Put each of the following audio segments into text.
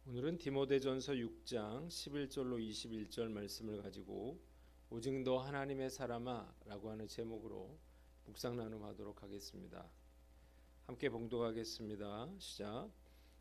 오늘은 디모데전서 6장 11절로 21절 말씀을 가지고 오직 너 하나님의 사람아 라고 하는 제목으로 묵상 나눔하도록 하겠습니다. 함께 봉독하겠습니다. 시작.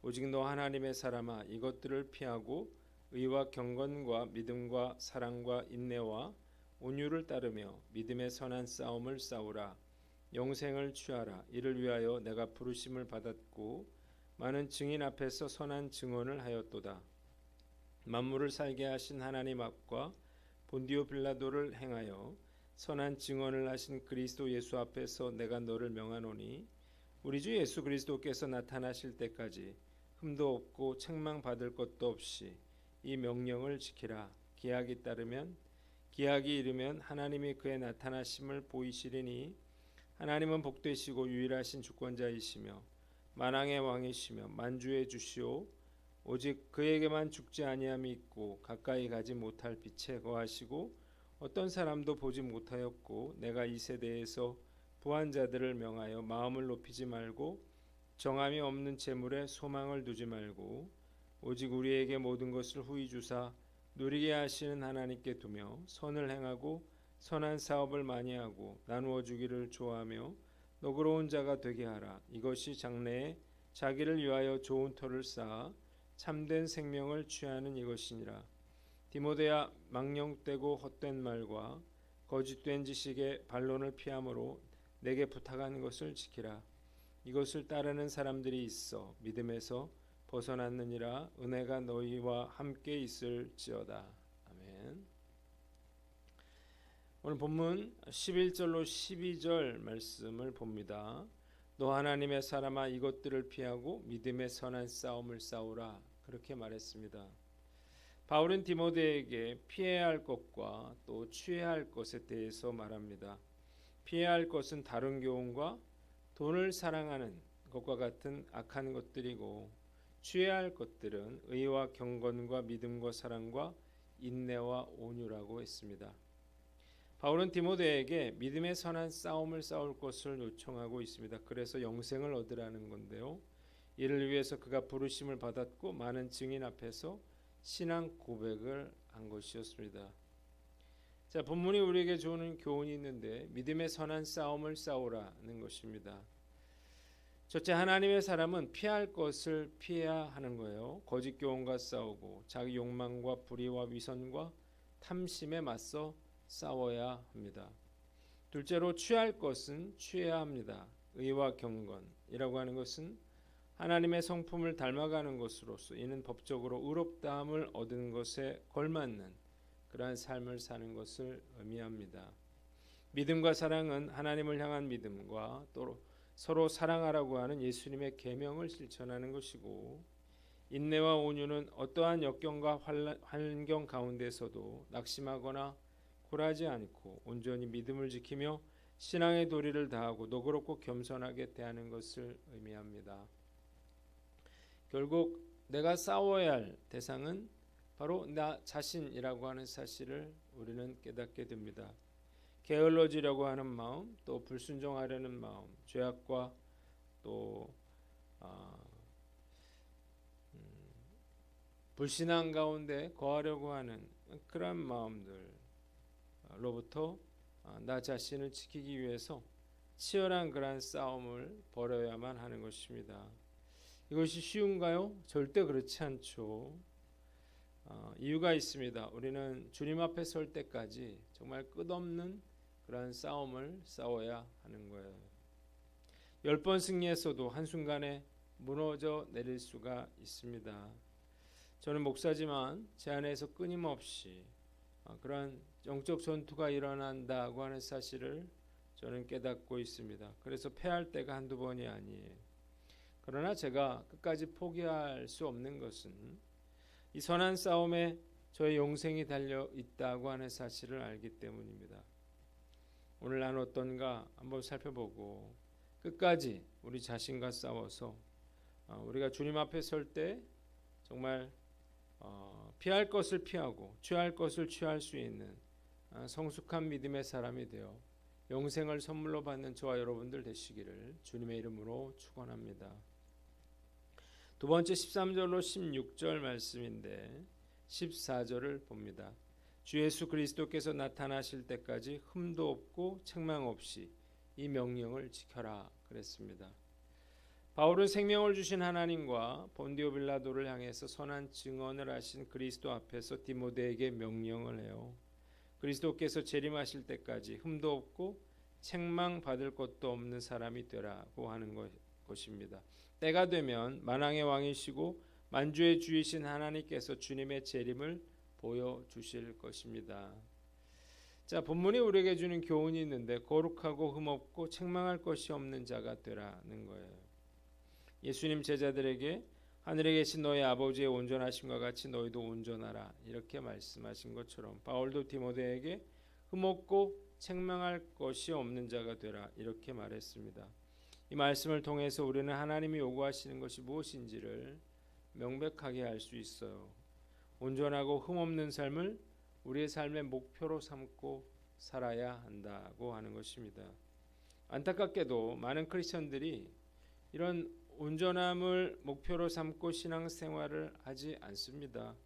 오직 너 하나님의 사람아 이것들을 피하고 의와 경건과 믿음과 사랑과 인내와 온유를 따르며 믿음의 선한 싸움을 싸우라. 영생을 취하라. 이를 위하여 내가 부르심을 받았고 많은 증인 앞에서 선한 증언을 하였도다. 만물을 살게 하신 하나님 앞과 본디오 빌라도를 행하여 선한 증언을 하신 그리스도 예수 앞에서 내가 너를 명하노니 우리 주 예수 그리스도께서 나타나실 때까지 흠도 없고 책망받을 것도 없이 이 명령을 지키라. 기약이 이르면 하나님이 그의 나타나심을 보이시리니 하나님은 복되시고 유일하신 주권자이시며 만왕의 왕이시며 만주의 주시오. 오직 그에게만 죽지 아니함이 있고 가까이 가지 못할 빛에 거하시고 어떤 사람도 보지 못하였고 내가 이 세대에서 부한 자들을 명하여 마음을 높이지 말고 정함이 없는 재물에 소망을 두지 말고 오직 우리에게 모든 것을 후히 주사 누리게 하시는 하나님께 두며 선을 행하고 선한 사업을 많이 하고 나누어 주기를 좋아하며 너그러운 자가 되게 하라. 이것이 장래에 자기를 위하여 좋은 터를 쌓아 참된 생명을 취하는 이것이니라. 디모데야 망령되고 헛된 말과 거짓된 지식의 반론을 피함으로 내게 부탁한 것을 지키라. 이것을 따르는 사람들이 있어 믿음에서 벗어났느니라. 은혜가 너희와 함께 있을지어다. 아멘. 오늘 본문 11절로 12절 말씀을 봅니다. 너 하나님의 사람아 이것들을 피하고 믿음의 선한 싸움을 싸우라. 그렇게 말했습니다. 바울은 디모데에게 피해야 할 것과 또 취해야 할 것에 대해서 말합니다. 피해야 할 것은 다른 교훈과 돈을 사랑하는 것과 같은 악한 것들이고 취해야 할 것들은 의와 경건과 믿음과 사랑과 인내와 온유라고 했습니다. 바울은 디모데에게 믿음의 선한 싸움을 싸울 것을 요청하고 있습니다. 그래서 영생을 얻으라는 건데요. 이를 위해서 그가 부르심을 받았고 많은 증인 앞에서 신앙 고백을 한 것이었습니다. 자, 본문이 우리에게 주는 교훈이 있는데 믿음의 선한 싸움을 싸우라는 것입니다. 첫째, 하나님의 사람은 피할 것을 피해야 하는 거예요. 거짓 교훈과 싸우고 자기 욕망과 불의와 위선과 탐심에 맞서 싸워야 합니다. 둘째로 취할 것은 취해야 합니다. 의와 경건이라고 하는 것은 하나님의 성품을 닮아가는 것으로서 이는 법적으로 의롭다함을 얻은 것에 걸맞는 그러한 삶을 사는 것을 의미합니다. 믿음과 사랑은 하나님을 향한 믿음과 또 서로 사랑하라고 하는 예수님의 계명을 실천하는 것이고 인내와 온유는 어떠한 역경과 환경 가운데서도 낙심하거나 굴하지 않고 온전히 믿음을 지키며 신앙의 도리를 다하고 너그럽고 겸손하게 대하는 것을 의미합니다. 결국 내가 싸워야 할 대상은 바로 나 자신이라고 하는 사실을 우리는 깨닫게 됩니다. 게을러지려고 하는 마음, 또 불순종하려는 마음, 죄악과 또 불신앙 가운데 거하려고 하는 그런 마음들로부터 나 자신을 지키기 위해서 치열한 그러한 싸움을 벌여야만 하는 것입니다. 이것이 쉬운가요? 절대 그렇지 않죠. 이유가 있습니다. 우리는 주님 앞에 설 때까지 정말 끝없는 그러한 싸움을 싸워야 하는 거예요. 10번 승리했어도 한순간에 무너져 내릴 수가 있습니다. 저는 목사지만 제 안에서 끊임없이 그러한 영적 전투가 일어난다고 하는 사실을 저는 깨닫고 있습니다. 그래서 패할 때가 한두 번이 아니에요. 그러나 제가 끝까지 포기할 수 없는 것은 이 선한 싸움에 저의 영생이 달려 있다고 하는 사실을 알기 때문입니다. 오늘 난 어떤가 한번 살펴보고 끝까지 우리 자신과 싸워서 우리가 주님 앞에 설 때 정말 피할 것을 피하고 취할 것을 취할 수 있는 성숙한 믿음의 사람이 되어 영생을 선물로 받는 저와 여러분들 되시기를 주님의 이름으로 축원합니다. 두 번째 13절로 16절 말씀인데 14절을 봅니다. 주 예수 그리스도께서 나타나실 때까지 흠도 없고 책망 없이 이 명령을 지켜라 그랬습니다. 바울은 생명을 주신 하나님과 본디오 빌라도를 향해서 선한 증언을 하신 그리스도 앞에서 디모데에게 명령을 해요. 그리스도께서 재림하실 때까지 흠도 없고 책망 받을 것도 없는 사람이 되라고 하는 것입니다. 때가 되면 만왕의 왕이시고 만주의 주이신 하나님께서 주님의 재림을 보여주실 것입니다. 자, 본문이 우리에게 주는 교훈이 있는데 거룩하고 흠없고 책망할 것이 없는 자가 되라는 거예요. 예수님 제자들에게 하늘에 계신 너희 아버지의 온전하심과 같이 너희도 온전하라 이렇게 말씀하신 것처럼 바울도 디모데에게 흠없고 책망할 것이 없는 자가 되라 이렇게 말했습니다. 이 말씀을 통해서 우리는 하나님이 요구하시는 것이 무엇인지를 명백하게 알 수 있어요. 온전하고 흠없는 삶을 우리의 삶의 목표로 삼고 살아야 한다고 하는 것입니다. 안타깝게도 많은 크리스천들이 이런 온전함을 목표로 삼고 신앙생활을 하지 않습니다.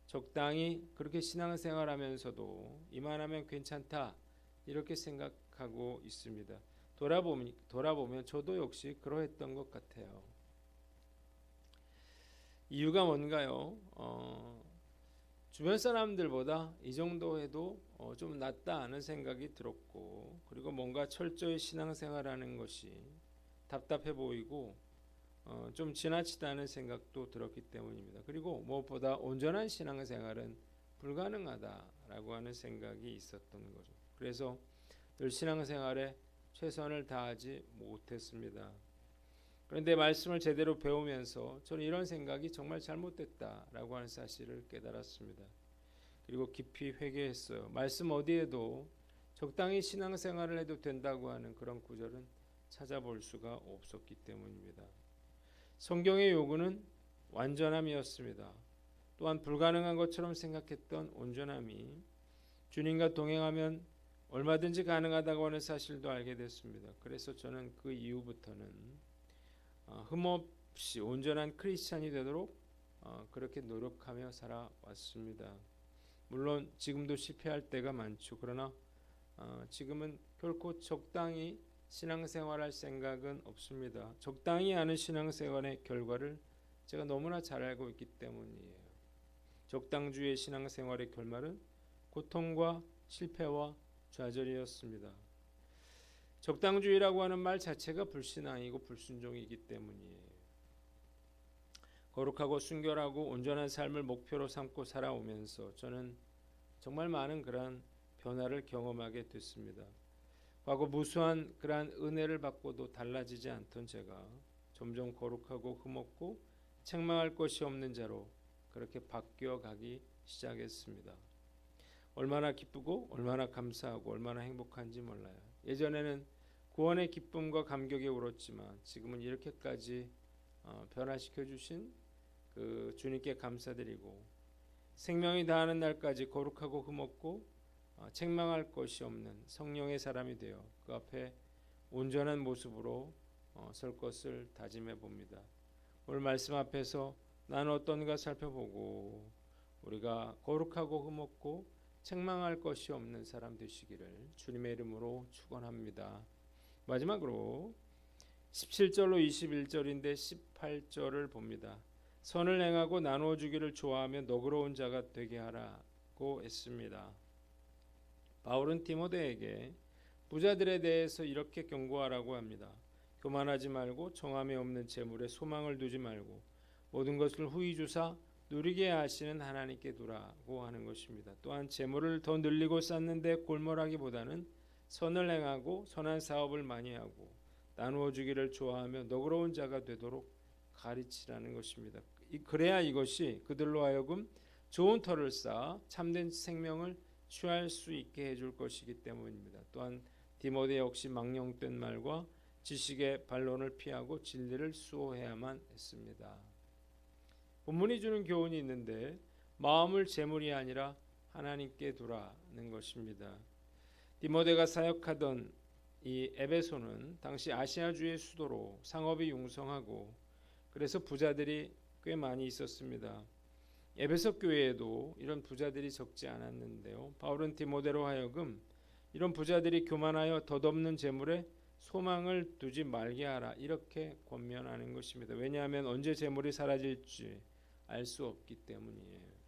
적당히 그렇게 신앙생활하면서도 이만하면 괜찮다 이렇게 생각하고 있습니다. 돌아보면 저도 역시 그러했던 것 같아요. 이유가 뭔가요? 주변 사람들보다 이 정도 해도 좀 낫다 하는 생각이 들었고, 그리고 뭔가 철저히 신앙생활하는 것이 답답해 보이고 좀 지나치다는 생각도 들었기 때문입니다. 그리고 무엇보다 온전한 신앙생활은 불가능하다라고 하는 생각이 있었던 거죠. 그래서 늘 신앙생활에 최선을 다하지 못했습니다. 그런데 말씀을 제대로 배우면서 저는 이런 생각이 정말 잘못됐다라고 하는 사실을 깨달았습니다. 그리고 깊이 회개했어요. 말씀 어디에도 적당히 신앙생활을 해도 된다고 하는 그런 구절은 찾아볼 수가 없었기 때문입니다. 성경의 요구는 완전함이었습니다. 또한 불가능한 것처럼 생각했던 온전함이 주님과 동행하면 얼마든지 가능하다고 하는 사실도 알게 됐습니다. 그래서 저는 그 이후부터는 흠없이 온전한 크리스찬이 되도록 그렇게 노력하며 살아왔습니다. 물론 지금도 실패할 때가 많죠. 그러나 지금은 결코 적당히 신앙생활할 생각은 없습니다. 적당히 하는 신앙생활의 결과를 제가 너무나 잘 알고 있기 때문이에요. 적당주의 신앙생활의 결말은 고통과 실패와 좌절이었습니다. 적당주의라고 하는 말 자체가 불신앙이고 불순종이기 때문이에요. 거룩하고 순결하고 온전한 삶을 목표로 삼고 살아오면서 저는 정말 많은 그러한 변화를 경험하게 됐습니다. 과거 무수한 그러한 은혜를 받고도 달라지지 않던 제가 점점 거룩하고 흠없고 책망할 것이 없는 자로 그렇게 바뀌어 가기 시작했습니다. 얼마나 기쁘고 얼마나 감사하고 얼마나 행복한지 몰라요. 예전에는 구원의 기쁨과 감격에 울었지만 지금은 이렇게까지 변화시켜 주신 그 주님께 감사드리고 생명이 다하는 날까지 거룩하고 흠없고 책망할 것이 없는 성령의 사람이 되어 그 앞에 온전한 모습으로 설 것을 다짐해 봅니다. 오늘 말씀 앞에서 나는 어떤가 살펴보고 우리가 거룩하고 흠없고 책망할 것이 없는 사람 되시기를 주님의 이름으로 축원합니다. 마지막으로 17절로 21절인데 18절을 봅니다. 선을 행하고 나누어 주기를 좋아하며 너그러운 자가 되게 하라고 했습니다. 바울은 디모데에게 부자들에 대해서 이렇게 경고하라고 합니다. 교만하지 말고 정함이 없는 재물에 소망을 두지 말고 모든 것을 후히 주사 누리게 하시는 하나님께 두라고 하는 것입니다. 또한 재물을 더 늘리고 쌓는데 골몰하기보다는 선을 행하고 선한 사업을 많이 하고 나누어 주기를 좋아하며 너그러운 자가 되도록 가르치라는 것입니다. 그래야 이것이 그들로 하여금 좋은 터를 쌓아 참된 생명을 취할 수 있게 해줄 것이기 때문입니다. 또한 디모데 역시 망령된 말과 지식의 반론을 피하고 진리를 수호해야만 했습니다. 본문이 주는 교훈이 있는데 마음을 재물이 아니라 하나님께 두라는 것입니다. 디모데가 사역하던 이 에베소는 당시 아시아주의 수도로 상업이 융성하고 그래서 부자들이 꽤 많이 있었습니다. 에베소 교회에도 이런 부자들이 적지 않았는데요. 바울은 디모데로 하여금 이런 부자들이 교만하여 덧없는 재물에 소망을 두지 말게 하라 이렇게 권면하는 것입니다. 왜냐하면 언제 재물이 사라질지 알 수 없기 때문이에요.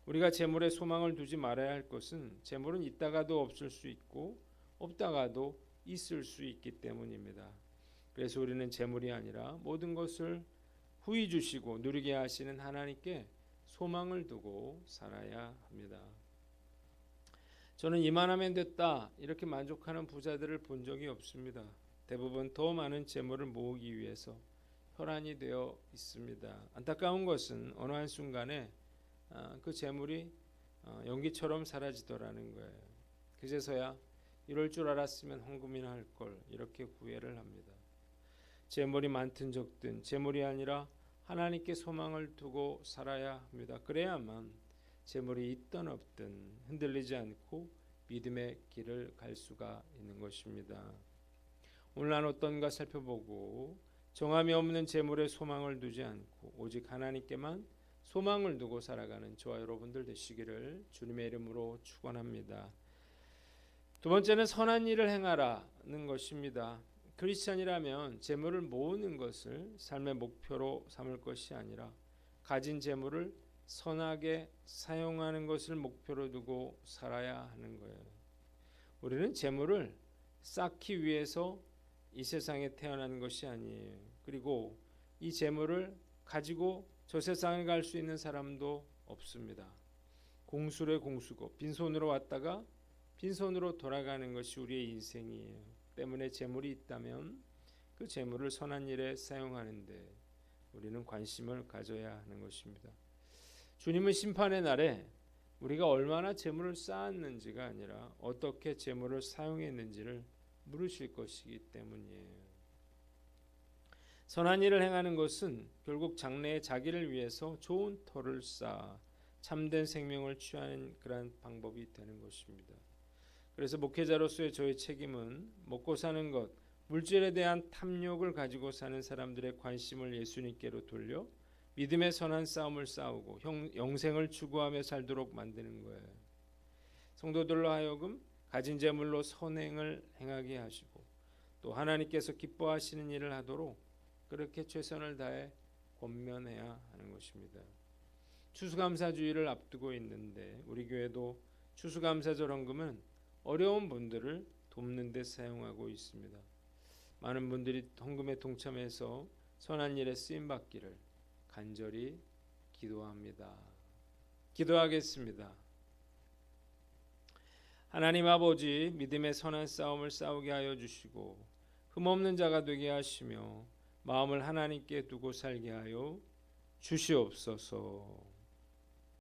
우리가 재물에 소망을 두지 말아야 할 것은 재물은 있다가도 없을 수 있고 없다가도 있을 수 있기 때문입니다. 그래서 우리는 재물이 아니라 모든 것을 후히 주시고 누리게 하시는 하나님께 소망을 두고 살아야 합니다. 저는 이만하면 됐다 이렇게 만족하는 부자들을 본 적이 없습니다. 대부분 더 많은 재물을 모으기 위해서 혈안이 되어 있습니다. 안타까운 것은 어느 한순간에 그 재물이 연기처럼 사라지더라는 거예요. 그제서야 이럴 줄 알았으면 헌금이나 할 걸 이렇게 후회를 합니다. 재물이 많든 적든 재물이 아니라 하나님께 소망을 두고 살아야 합니다. 그래야만 재물이 있든 없든 흔들리지 않고 믿음의 길을 갈 수가 있는 것입니다. 오늘 난 어떤가 살펴보고 정함이 없는 재물에 소망을 두지 않고 오직 하나님께만 소망을 두고 살아가는 저와 여러분들 되시기를 주님의 이름으로 축원합니다. 두 번째는 선한 일을 행하라는 것입니다. 크리스천이라면 재물을 모으는 것을 삶의 목표로 삼을 것이 아니라 가진 재물을 선하게 사용하는 것을 목표로 두고 살아야 하는 거예요. 우리는 재물을 쌓기 위해서 이 세상에 태어난 것이 아니에요. 그리고 이 재물을 가지고 저 세상에 갈 수 있는 사람도 없습니다. 공수래 공수고 빈손으로 왔다가 빈손으로 돌아가는 것이 우리의 인생이에요. 때문에 재물이 있다면 그 재물을 선한 일에 사용하는데 우리는 관심을 가져야 하는 것입니다. 주님은 심판의 날에 우리가 얼마나 재물을 쌓았는지가 아니라 어떻게 재물을 사용했는지를 물으실 것이기 때문이에요. 선한 일을 행하는 것은 결국 장래에 자기를 위해서 좋은 터를 쌓아 참된 생명을 취하는 그러한 방법이 되는 것입니다. 그래서 목회자로서의 저의 책임은 먹고 사는 것, 물질에 대한 탐욕을 가지고 사는 사람들의 관심을 예수님께로 돌려 믿음의 선한 싸움을 싸우고 영생을 추구하며 살도록 만드는 거예요. 성도들로 하여금 가진 재물로 선행을 행하게 하시고 또 하나님께서 기뻐하시는 일을 하도록 그렇게 최선을 다해 권면해야 하는 것입니다. 추수감사주의를 앞두고 있는데 우리 교회도 추수감사절 헌금은 어려운 분들을 돕는 데 사용하고 있습니다. 많은 분들이 헌금에 동참해서 선한 일에 쓰임받기를 간절히 기도합니다. 기도하겠습니다. 하나님 아버지, 믿음의 선한 싸움을 싸우게 하여 주시고 흠없는 자가 되게 하시며 마음을 하나님께 두고 살게 하여 주시옵소서.